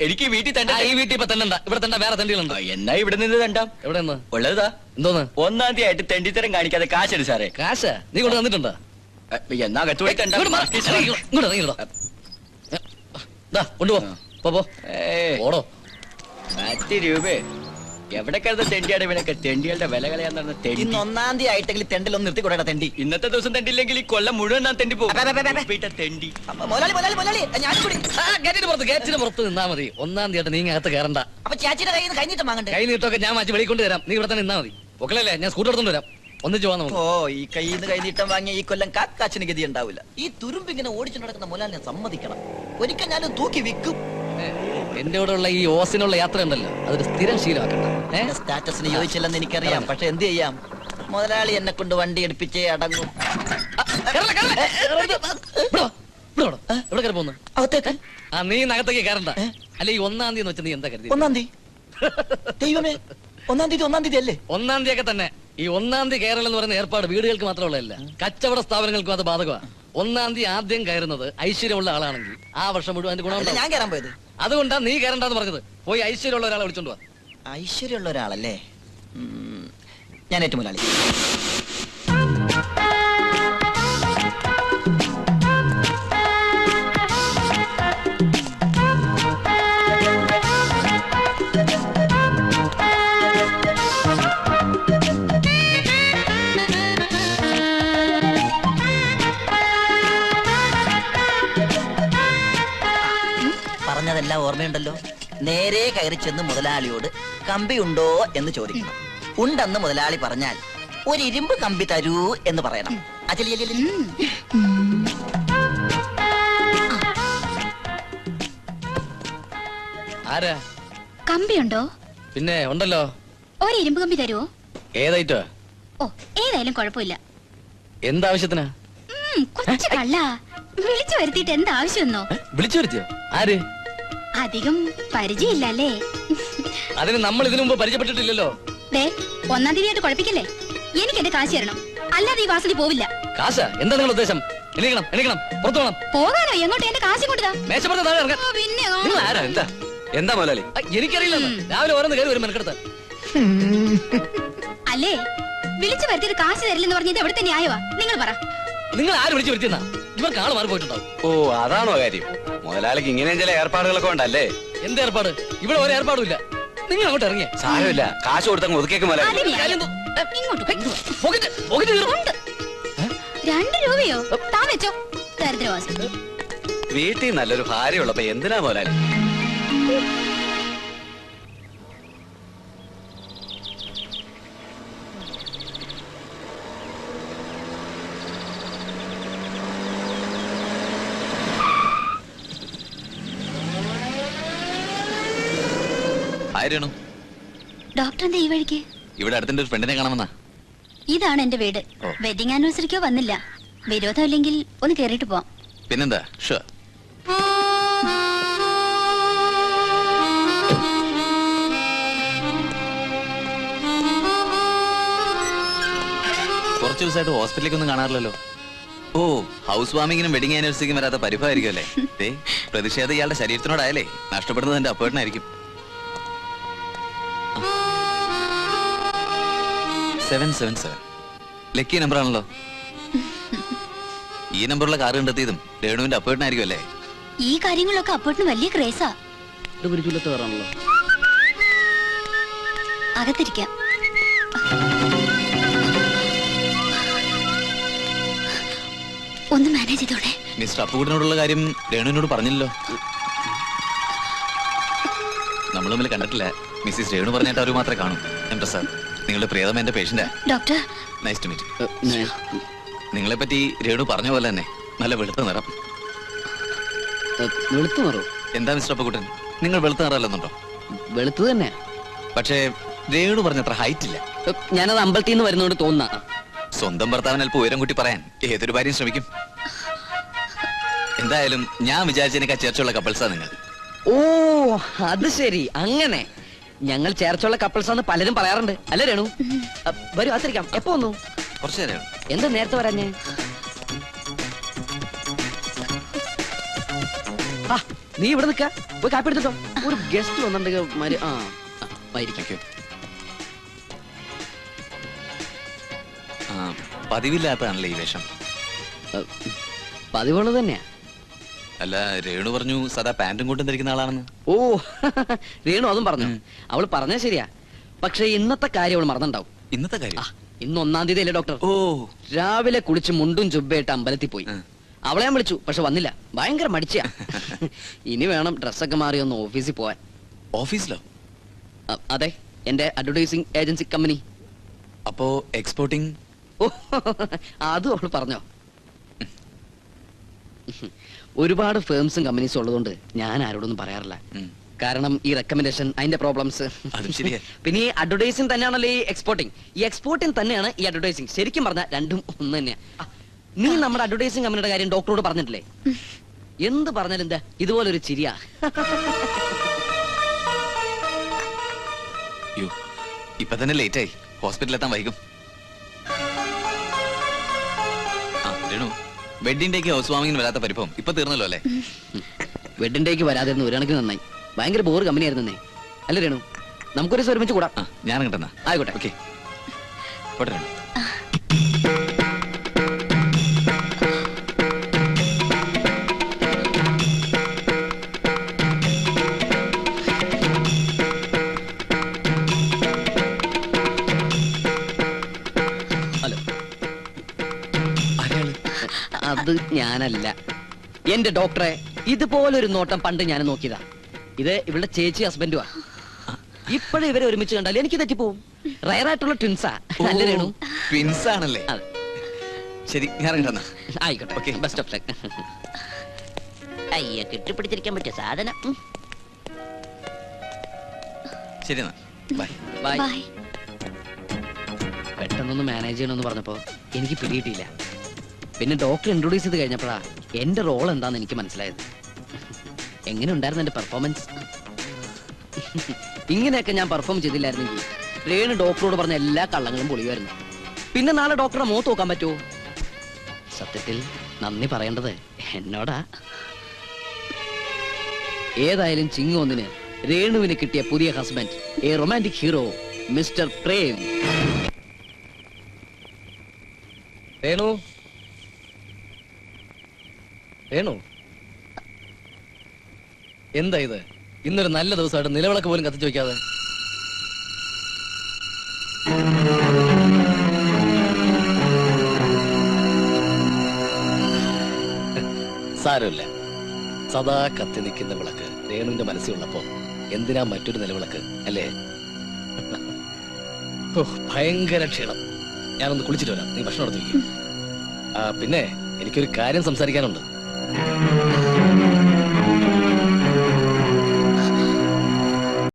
എനിക്ക് വീട്ടിൽ തന്നെ ഈ വീട്ടിൽ ഇപ്പൊ തന്നെ ഇവിടെ തന്നെ വേറെ തണ്ടികളുണ്ട്. എന്നാ ഇവിടെ നിന്ന് തണ്ടാം. എവിടെ നിന്ന് ഉള്ളതാ? എന്തോന്ന്? 1-ാം തീയതി ആയിട്ട് തെണ്ടിത്തരം കാണിക്കാതെ കാശ് സാറേ. കാശ് നീ കൊണ്ട് തന്നിട്ടുണ്ടോ? എന്നാ കത്തുപോയി കൊണ്ടുപോ. ഓടോ 10 രൂപ. എവിടെ കരുത തെണ്ടിയാണ് ഇവനൊക്കെ? തെണ്ടികളുടെ വില കളയാൻ തെണ്ടി. 1-ാം തീയതി ആയിട്ടെങ്കിൽ തെണ്ടിലൊന്നും നിർത്തി കൊടേടാ തെണ്ടി. ഇന്നത്തെ ദിവസം തെണ്ടില്ലെങ്കിൽ ഈ കൊല്ലം മുഴുവൻ ഞാൻ തെണ്ടി പോകും. തെണ്ടി ഗേറ്റിന് പുറത്ത് നിന്നാ മതി. 1-ാം തീയതി നീ അകത്ത് കയറണ്ട. അപ്പൊ ചേച്ചിയുടെ കയ്യിൽ നിന്ന് കൈനീട്ടം വാങ്ങണ്ടേ? കൈനീട്ടൊക്കെ ഞാൻ മാറ്റി വെളിക്കൊണ്ട് തരാം. നീ ഇവിടെ തന്നെ നിന്നാ മതി. ഒക്കലല്ലേ? ഞാൻ സ്കൂട്ടർ എടുത്തോണ്ട് വരാം. ഒന്നിച്ച് പോവാൻ നമുക്ക്. ഓ, ഈ കയ്യിൽ നിന്ന് കൈനീട്ടം വാങ്ങിയ ഈ കൊല്ലം കാക്കാച്ചിന് ഗതി ഉണ്ടാവില്ല. ഈ തുരുമ്പിങ്ങനെ ഓടിച്ചു നടക്കുന്ന മുതലാളി ഞാൻ സമ്മതിക്കണം. ഒരിക്കൽ ഞാനും തൂക്കി വിൽക്കും. എന്റെ കൂടെ ഉള്ള ഈ ഓസിനുള്ള യാത്ര ഉണ്ടല്ലോ, അതൊരു സ്ഥിരം ശീലമാക്കണ്ട. സ്റ്റാറ്റസിന് യോജിച്ചില്ലെന്ന് എനിക്കറിയാം. പക്ഷെ എന്ത് ചെയ്യാം, മുതലാളി എന്നെ കൊണ്ട് വണ്ടി എടുപ്പിച്ചേ അടങ്ങും. നീ നഗത്തേക്ക് കയറണ്ട. അല്ലെ ഈ 1-ാം തീയതി വെച്ചാൽ നീ എന്താ കരുതി? 1-ാം തീയതി ദൈവമേ, 1-ാം തീയതി അല്ലേ? 1-ാം തീയതി ഒക്കെ തന്നെ. ഈ 1-ാം തീയതി കയറൽ എന്ന് പറയുന്ന ഏർപ്പാട് വീടുകൾക്ക് മാത്രമുള്ളതല്ല, കച്ചവട സ്ഥാപനങ്ങൾക്കും അത് ബാധകമാണ്. 1-ാം തീയതി ആദ്യം കയറുന്നത് ഐശ്വര്യമുള്ള ആളാണെങ്കിൽ ആ വർഷം മുഴുവൻ അതിന്റെ ഗുണം ഞാൻ കയറാൻ പോയത്. അതുകൊണ്ടാ നീ കയറണ്ടെന്ന് പറഞ്ഞത്. പോയി ഐശ്വര്യമുള്ള ഒരാളെ വിളിച്ചോണ്ട് പോവാ. ഐശ്വര്യമുള്ള ഒരാളല്ലേ? ഞാൻ ഏറ്റവും മുതലാളി. പറഞ്ഞതെല്ലാം ഓർമ്മയുണ്ടല്ലോ. നേരെ കയറി ചെന്ന് മുതലാളിയോട് കമ്പി ഉണ്ടോ എന്ന് ചോദിക്കണം. ഉണ്ടെന്ന് മുതലാളി പറഞ്ഞാൽ ഒരു ഇരുമ്പ് കമ്പി തരൂ എന്ന് പറയണം. ആരാ? കമ്പിയുണ്ടോ? പിന്നെ ഉണ്ടല്ലോ. ഒരു ഇരുമ്പ് കമ്പി തരുവോ? ഏതായിട്ടോ? ഓ, ഏതായാലും കുഴപ്പമില്ല. എന്താവശ്യത്തിനാ? കൊച്ചു കള്ള വിളിച്ചു വരുത്തിയിട്ട് എന്താവശ്യമൊന്നോ? വിളിച്ചു വരുത്തിയോ? ആര്? അധികം പരിചയമില്ലല്ലേ? അതിന് നമ്മൾ ഇതിനു മുമ്പ് പരിചയപ്പെട്ടിട്ടില്ലല്ലോ. 1-ാം തീയതിയായിട്ട് കുഴപ്പിക്കല്ലേ? എനിക്ക് എന്റെ കാശ് തരണം, അല്ലാതെ ഈ വാസലി പോവില്ല. കാശ? എന്താ നിങ്ങളുടെ ഉദ്ദേശം? എണീക്കണം, പുറത്തു വേണം. പോകാനോ? എങ്ങോട്ട്? എന്റെ കാശ് കൊണ്ടുതാ. പിന്നെ ആരാ? എന്താ മുതലാളി? എനിക്കറിയില്ല. രാവിലെ ഓരോന്ന് കയറി വരും മെനക്കെടുത്ത്. അല്ലേ, വിളിച്ചു വരുത്തിയിട്ട് കാശ് തരില്ലെന്ന് പറഞ്ഞത് എവിടുത്തെ ന്യായവാ? നിങ്ങൾ പറ. നിങ്ങൾ ആര് വിളിച്ചു വരുത്തിയെന്നാ? ഇവർക്ക് ആള് മാറി പോയിട്ടുണ്ടാവും. ഓ, അതാണോ കാര്യം? മുതലാളിക്ക് ഇങ്ങനെ ചില ഏർപ്പാടുകളൊക്കെ ഉണ്ടല്ലേ? എന്ത് ഏർപ്പാട്? ഇവിടെ ഒരു ഏർപ്പാടും ഇല്ല. നിങ്ങൾ അങ്ങോട്ട് ഇറങ്ങിയ സാരമില്ല. കാശ് കൊടുത്തങ്ങ് ഒതുക്കേക്ക് മുതലാളി. 2 രൂപയോ? താ വെച്ചോ. ദരിദ്രവാസി. വീട്ടിൽ നല്ലൊരു ഭാര്യയുള്ളപ്പോ എന്തിനാ മുതലാളി? ഡോക്ടർ എന്താ ഈ വഴിക്ക്? ഇവിടെ അടുത്തിന്റെ ഒരു ഫ്രണ്ടിനെ കാണാമെന്നാ. ഇതാണ് എന്റെ വീട്. വെഡിങ് ആനിവേഴ്സറിക്കോ വന്നില്ല. വിരോധം ഇല്ലെങ്കിൽ ഒന്ന് കേറിയിട്ട് പോവാം. പിന്നെന്താ? ഷുവർ. കുറച്ചു ദിവസമായിട്ട് ഹോസ്പിറ്റലിലേക്കൊന്നും കാണാറില്ലല്ലോ. ഓ, ഹൗസ് വാമിങ്ങിനും വെഡിങ് ആനിവേഴ്സറിക്കും വരാത്ത പരിഭവമായിരിക്കും അല്ലേ? പ്രതിഷേധം ഇയാളുടെ ശരീരത്തിനോടായാലേ നഷ്ടപ്പെടുന്നത് എന്റെ അപ്പേട്ടനായിരിക്കും. 777 ലക്കി നമ്പർ ആണല്ലോ. ഈ നമ്പറുള്ള കാർ കണ്ടെത്തിയതും രേണുവിന്റെ അപ്പേട്ടനായിരിക്കും അല്ലേ? ഈ കാര്യങ്ങളൊക്കെ അപ്പേട്ടന് വലിയ ക്രേസാ. അകത്തിരിക്കാം. ഒന്ന് മാനേജ് ചെയ്തോടെ. മിസ്റ്റർ അപ്പുകുട്ടനോടുള്ള കാര്യം രേണുവിനോട് പറഞ്ഞില്ലല്ലോ. നമ്മൾ തമ്മിൽ കണ്ടിട്ടില്ല. മിസ്സിസ് രേണു പറഞ്ഞിട്ട് അവർ മാത്രമേ കാണൂ. എന്താ സാർ, നിങ്ങളുടെ പ്രിയതമ എന്റെ പേഷ്യന്റാ. Doctor, nice to meet. നിങ്ങളെ പറ്റി രേണു പറഞ്ഞ പോലെ തന്നെ നല്ല വെളുത്ത നിറം. വെളുത്തു നിറോ? എന്താ മിസ്റ്റർ അപ്പുകുട്ടൻ, നിങ്ങൾ വെളുത്ത നിറമല്ലെന്നുണ്ടോ? വെളുത്തു തന്നെ. പക്ഷേ രേണു പറഞ്ഞത്ര ഹൈറ്റ് ഇല്ല. ഞാനത് അമ്പലത്തിൽ നിന്ന് വരുന്നോണ്ട് തോന്നുന്ന. സ്വന്തം ഭർത്താവിന് അല്പം ഉയരം കൂട്ടി പറയാൻ ഏതൊരു ഭാര്യയും ശ്രമിക്കും. എന്തായാലും ഞാൻ വിചാരിച്ചതിനേക്കാൾ ചേർച്ചയുള്ള കപ്പിൾസാ നിങ്ങൾ. ഓ, അത് ശരി. അങ്ങനെ ഞങ്ങൾ ചേർച്ചുള്ള കപ്പിൾസ് ആണെന്ന് പലരും പറയാറുണ്ട് അല്ലേ രേണു? വരൂ, ആശ്രയിക്കാം. എപ്പോ വന്നു? കുറച്ചു നേരം എന്താ നേരത്തെ വരാഞ്ഞേ? ആ, നീ ഇവിടെ നിക്ക, പോയി കാപ്പി എടുത്തിട്ടോ. ഒരു ഗസ്റ്റ് വന്നിട്ടുണ്ടെങ്കിൽ ആയിരിക്കും. പതിവില്ലാത്തതാണല്ലേ ഈ വേഷം? പതിവുള്ളത് തന്നെയാ. അല്ല, രേണു പറഞ്ഞു സദാ പാന്റും കൊണ്ടും ധരിക്കുന്ന ആളാണെന്ന്. ഓ രേണു അതും പറഞ്ഞു. അവള് പറഞ്ഞ ശരിയാ. പക്ഷെ ഇന്നത്തെ കാര്യം അവള് മറന്നിണ്ടാവും. ഇന്നത്തെ കാര്യം? ഇന്ന് 1-ാം തീയതി അല്ലേ ഡോക്ടർ? ഓ, രാവിലെ കുളിച്ച് മുണ്ടും ചുബ്ബയായിട്ട് അമ്പലത്തിൽ പോയി. അവളെ ഞാൻ വിളിച്ചു, പക്ഷെ വന്നില്ല. ഭയങ്കര മടിച്ചാ. ഇനി വേണം ഡ്രസ്സൊക്കെ മാറി ഒന്ന് ഓഫീസിൽ പോവാൻ. ഓഫീസിലോ? അതെ, എന്റെ അഡ്വർടൈസിംഗ് ഏജൻസി കമ്പനി. അപ്പോ എക്സ്പോർട്ടിംഗ്? ഓ അതും അവള് പറഞ്ഞോ. ഒരുപാട് ഫേംസും കമ്പനീസും ഉള്ളതുകൊണ്ട് ഞാൻ ആരോടൊന്നും പറയാറില്ല. കാരണം ഈ റെക്കമെൻഡേഷൻ, അതിന്റെ പ്രോബ്ലംസ്. പിന്നെ ഈ അഡ്വർടൈസിംഗ് തന്നെയാണല്ലോ ഈ എക്സ്പോർട്ടിംഗ്. ഈ എക്സ്പോർട്ടിംഗ് തന്നെയാണ് ഈ അഡ്വർടൈസിംഗ്. ശരിക്കും പറഞ്ഞാൽ രണ്ടും ഒന്ന് തന്നെയാ. നീ നമ്മുടെ അഡ്വർടൈസിംഗ് കമ്പനിയുടെ കാര്യം ഡോക്ടറോട് പറഞ്ഞിട്ടില്ലേ? എന്ത് പറഞ്ഞാലും എന്താ ഇതുപോലൊരു ചിരിയാ. ഇപ്പൊ തന്നെ ലേറ്റ് ആയി, ഹോസ്പിറ്റലിൽ എത്താൻ വൈകും. വെഡിങ് ഡേക്ക് ഹൗസ് വാമിങ്ങിന് വരാത്ത പരിഭവം ഇപ്പൊ തീർന്നല്ലോ അല്ലേ? വെഡിങ് ഡേക്ക് വരാതിരുന്നു ഒരു കണക്കിന് നന്നായി. ഭയങ്കര ബോർ കമ്പനി ആയിരുന്നേ. അല്ല രേണു, നമുക്കൊരു ദിവസം ഒരുമിച്ച് കൂടാം. ഞാൻ കിട്ടുന്ന ആയിക്കോട്ടെ. ഓക്കെ, പോട്ടെ. ഹലോ, അത് ഞാനല്ല. എന്റെ ഡോക്ടറെ, ഇതുപോലൊരു നോട്ടം പണ്ട് ഞാൻ നോക്കിയതാ. ഇത് ഇവളുടെ ചേച്ചി ഹസ്ബൻഡുവാ. ഇപ്പോഴും ഇവരെ ഒരുമിച്ച് കണ്ടാൽ എനിക്ക് തെറ്റിപ്പോവും. റയറായിട്ടുള്ള ട്വിൻസാ. അല്ല രേണു? ട്വിൻസ് ആണല്ലേ? ശരി, ഞാൻ കിട്ടുന്ന. ആയിക്കോട്ടെ, ഓക്കെ, ബെസ്റ്റ് ഓഫ് ലക്ക്. അയ്യ, കെട്ടിപ്പിടിച്ചിരിക്കാൻ പറ്റിയ സാധനം. ശരി എന്നാ, ബൈ. ബൈ. ബൈ. പെട്ടെന്നൊന്ന് മാനേജ് ചെയ്യണമെന്ന് പറഞ്ഞപ്പോ എനിക്ക് പിടിയിട്ടില്ല. പിന്നെ ഡോക്ടർ ഇൻട്രൊഡ്യൂസ് ചെയ്ത് കഴിഞ്ഞപ്പോഴാ എന്റെ റോൾ എന്താന്ന് എനിക്ക് മനസ്സിലായത്. എങ്ങനെ ഉണ്ടായിരുന്നു എന്റെ പെർഫോമൻസ്? ഇങ്ങനെയൊക്കെ ഞാൻ പെർഫോം ചെയ്തില്ലായിരുന്നെങ്കിൽ രേണു ഡോക്ടറോട് പറഞ്ഞ എല്ലാ കള്ളങ്ങളും പൊളിയുമായിരുന്നു. പിന്നെ നാളെ ഡോക്ടറെ മുഖത്ത് നോക്കാൻ പറ്റുമോ? സത്യത്തിൽ നന്ദി പറയേണ്ടത് എന്നോടാ. ഏതായാലും ചിങ്ങോന്നിന് രേണുവിന് കിട്ടിയ പുതിയ husband, A romantic hero, mister Prem. Renu, Renu, എന്താ ഇത്? ഇന്നൊരു നല്ല ദിവസമായിട്ട് നിലവിളക്ക് പോലും കത്തിച്ചു വെക്കാതെ. സാരമില്ല, സദാ കത്തി നിൽക്കുന്ന വിളക്ക് രേണുവിന്റെ മനസ്സിലുള്ളപ്പോ എന്തിനാ മറ്റൊരു നിലവിളക്ക്, അല്ലേ? ഓ, ഭയങ്കര ക്ഷീണം. ഞാനൊന്ന് കുളിച്ചിട്ട് വരാം, നീ ഭക്ഷണം എടുത്ത് വയ്ക്കും. പിന്നെ എനിക്കൊരു കാര്യം സംസാരിക്കാനുണ്ട്.